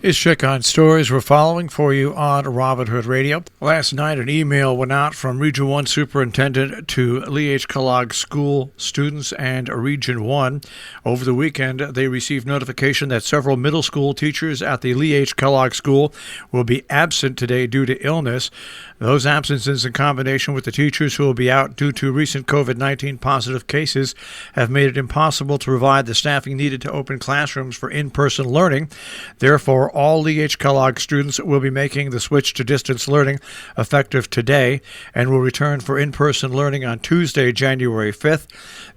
Is check on stories we're following for you on Whdd Radio. Last night, an email went out from Region 1 Superintendent to Lee H. Kellogg School students and Region 1. Over the weekend, they received notification that several middle school teachers at the Lee H. Kellogg School will be absent today due to illness. Those absences, in combination with the teachers who will be out due to recent COVID-19 positive cases, have made it impossible to provide the staffing needed to open classrooms for in-person learning. Therefore, all Lee H. Kellogg students will be making the switch to distance learning effective today and will return for in-person learning on Tuesday, January 5th.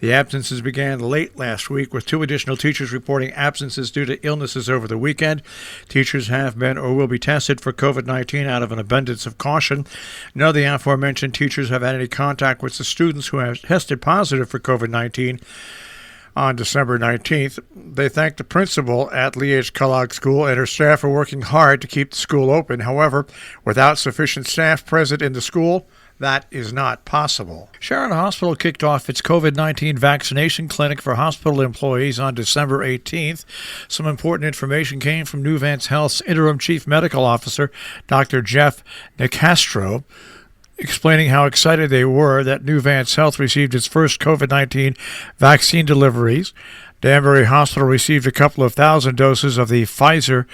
The absences began late last week, with 2 additional teachers reporting absences due to illnesses over the weekend. Teachers have been or will be tested for COVID-19 out of an abundance of caution. None of the aforementioned teachers have had any contact with the students who have tested positive for COVID-19. On December 19th, they thanked the principal at Lee H. Kellogg School and her staff for working hard to keep the school open. However, without sufficient staff present in the school, that is not possible. Sharon Hospital kicked off its COVID-19 vaccination clinic for hospital employees on December 18th. Some important information came from New Vance Health's interim chief medical officer, Dr. Jeff Nicastro, explaining how excited they were that New Vance Health received its first COVID-19 vaccine deliveries. Danbury Hospital received a couple of thousand doses of the Pfizer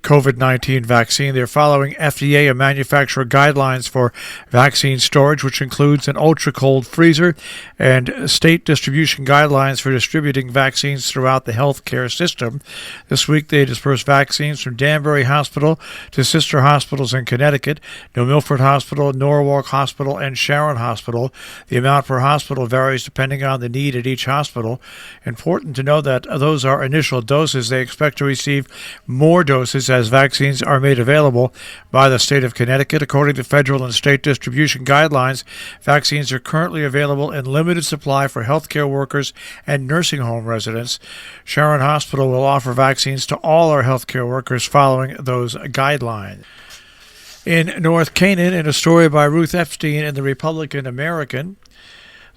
COVID-19 vaccine. They're following FDA and manufacturer guidelines for vaccine storage, which includes an ultra-cold freezer, and state distribution guidelines for distributing vaccines throughout the healthcare system. This week, they dispersed vaccines from Danbury Hospital to sister hospitals in Connecticut, New Milford Hospital, Norwalk Hospital, and Sharon Hospital. The amount per hospital varies depending on the need at each hospital. Important to know that those are initial doses. They expect to receive more doses as vaccines are made available by the state of Connecticut. According to federal and state distribution guidelines, vaccines are currently available in limited supply for healthcare workers and nursing home residents. Sharon Hospital will offer vaccines to all our healthcare workers following those guidelines. In North Canaan, in a story by Ruth Epstein in the Republican American,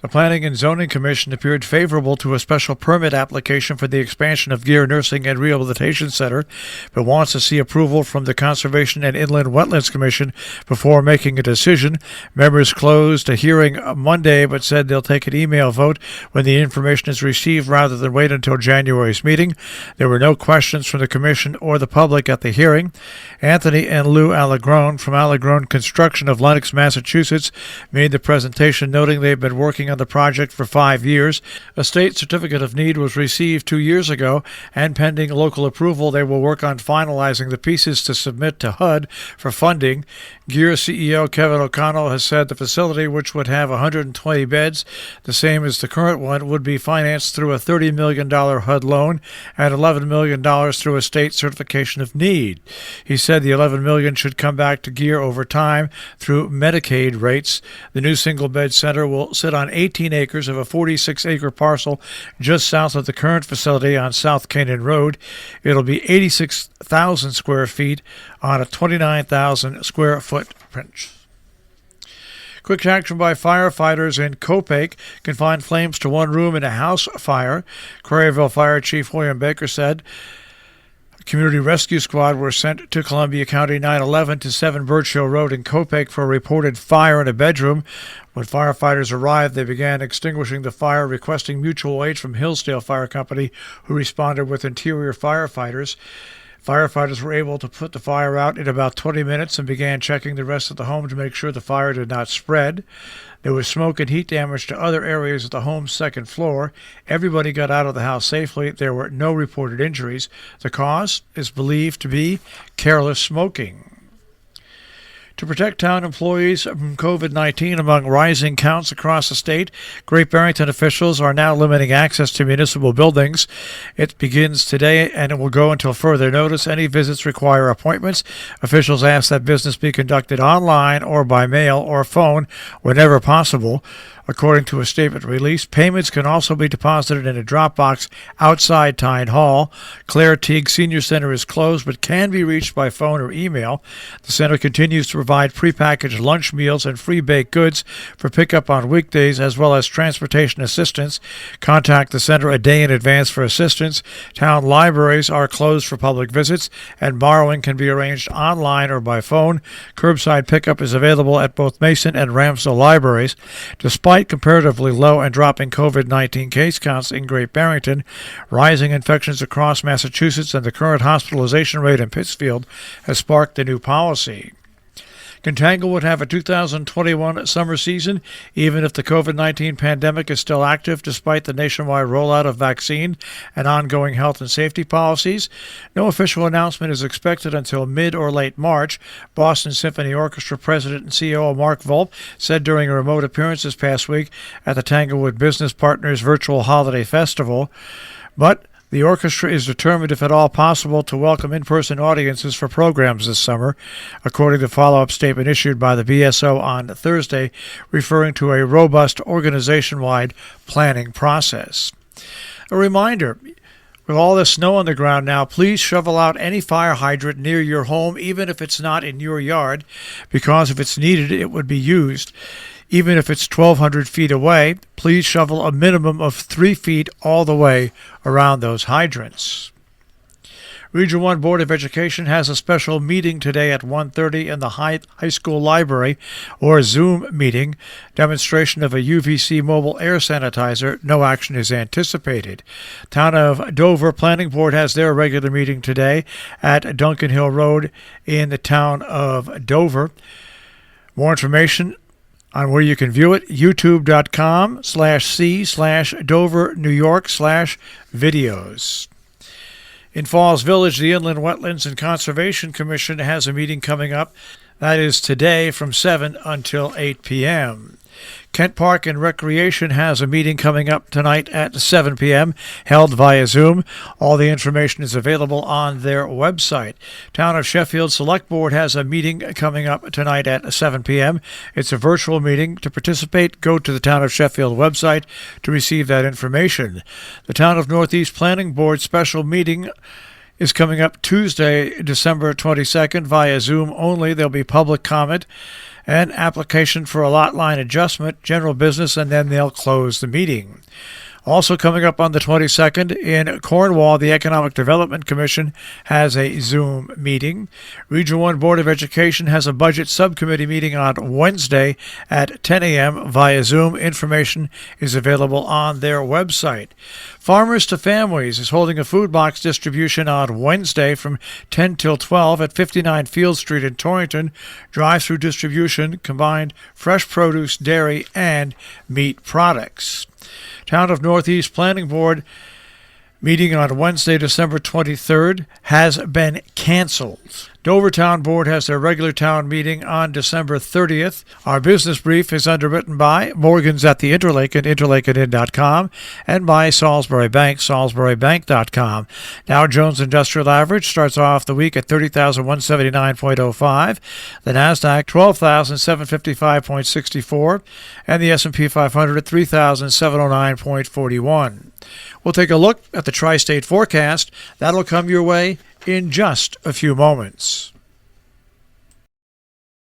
the Planning and Zoning Commission appeared favorable to a special permit application for the expansion of Gear Nursing and Rehabilitation Center, but wants to see approval from the Conservation and Inland Wetlands Commission before making a decision. Members closed a hearing Monday, but said they'll take an email vote when the information is received rather than wait until January's meeting. There were no questions from the Commission or the public at the hearing. Anthony and Lou Allegrone from Allegrone Construction of Lenox, Massachusetts, made the presentation, noting they've been working on the project for 5 years. A state certificate of need was received 2 years ago, and pending local approval, they will work on finalizing the pieces to submit to HUD for funding. Gear CEO Kevin O'Connell has said the facility, which would have 120 beds, the same as the current one, would be financed through a $30 million HUD loan and $11 million through a state certification of need. He said the $11 million should come back to Gear over time through Medicaid rates. The new single-bed center will sit on 18 acres of a 46-acre parcel just south of the current facility on South Canaan Road. It'll be 86,000 square feet on a 29,000 square footprint. Quick action by firefighters in Copake confined flames to one room in a house fire. Quarryville Fire Chief William Baker said Community Rescue Squad were sent to Columbia County 911 to 7 Birch Hill Road in Copake for a reported fire in a bedroom. When firefighters arrived, they began extinguishing the fire, requesting mutual aid from Hillsdale Fire Company, who responded with interior firefighters. Firefighters were able to put the fire out in about 20 minutes and began checking the rest of the home to make sure the fire did not spread. There was smoke and heat damage to other areas of the home's second floor. Everybody got out of the house safely. There were no reported injuries. The cause is believed to be careless smoking. To protect town employees from COVID-19 among rising counts across the state, Great Barrington officials are now limiting access to municipal buildings. It begins today and it will go until further notice. Any visits require appointments. Officials ask that business be conducted online or by mail or phone whenever possible. According to a statement released, payments can also be deposited in a drop box outside Tyne Hall. Claire Teague Senior Center is closed but can be reached by phone or email. The center continues to provide prepackaged lunch meals and free baked goods for pickup on weekdays, as well as transportation assistance. Contact the center a day in advance for assistance. Town libraries are closed for public visits, and borrowing can be arranged online or by phone. Curbside pickup is available at both Mason and Ramsdale libraries. Despite comparatively low and dropping COVID-19 case counts in Great Barrington, rising infections across Massachusetts and the current hospitalization rate in Pittsfield has sparked the new policy. Contango would have a 2021 summer season, even if the COVID-19 pandemic is still active, despite the nationwide rollout of vaccine and ongoing health and safety policies. No official announcement is expected until mid or late March. Boston Symphony Orchestra President and CEO Mark Volpe said during a remote appearance this past week at the Tanglewood Business Partners Virtual Holiday Festival. But the orchestra is determined, if at all possible, to welcome in-person audiences for programs this summer, according to a follow-up statement issued by the BSO on Thursday, referring to a robust organization-wide planning process. A reminder, with all this snow on the ground now, please shovel out any fire hydrant near your home, even if it's not in your yard, because if it's needed, it would be used. Even if it's 1,200 feet away, please shovel a minimum of 3 feet all the way around those hydrants. Region 1 Board of Education has a special meeting today at 1:30 in the high school library, or Zoom meeting, demonstration of a UVC mobile air sanitizer. No action is anticipated. Town of Dover Planning Board has their regular meeting today at Duncan Hill Road in the town of Dover. More information on where you can view it, youtube.com/c/Dover, New York/videos. In Falls Village, the Inland Wetlands and Conservation Commission has a meeting coming up. That is today from 7 until 8 p.m. Kent Park and Recreation has a meeting coming up tonight at 7 p.m., held via Zoom. All the information is available on their website. Town of Sheffield Select Board has a meeting coming up tonight at 7 p.m. It's a virtual meeting. To participate, go to the Town of Sheffield website to receive that information. The Town of Northeast Planning Board special meeting is coming up Tuesday, December 22nd, via Zoom only. There'll be public comment and application for a lot line adjustment, general business, and then they'll close the meeting. Also coming up on the 22nd in Cornwall, the Economic Development Commission has a Zoom meeting. Region 1 Board of Education has a budget subcommittee meeting on Wednesday at 10 a.m. via Zoom. Information is available on their website. Farmers to Families is holding a food box distribution on Wednesday from 10 till 12 at 59 Field Street in Torrington. Drive-through distribution combined fresh produce, dairy, and meat products. Town of Northeast Planning Board meeting on Wednesday, December 23rd, has been canceled. Dover Town Board has their regular town meeting on December 30th. Our business brief is underwritten by Morgan's at the Interlaken, interlakenin.com, and by Salisbury Bank, salisburybank.com. Dow Jones Industrial Average starts off the week at 30,179.05. The NASDAQ, 12,755.64. And the S&P 500 at 3,709.41. We'll take a look at the tri-state forecast. That'll come your way in just a few moments.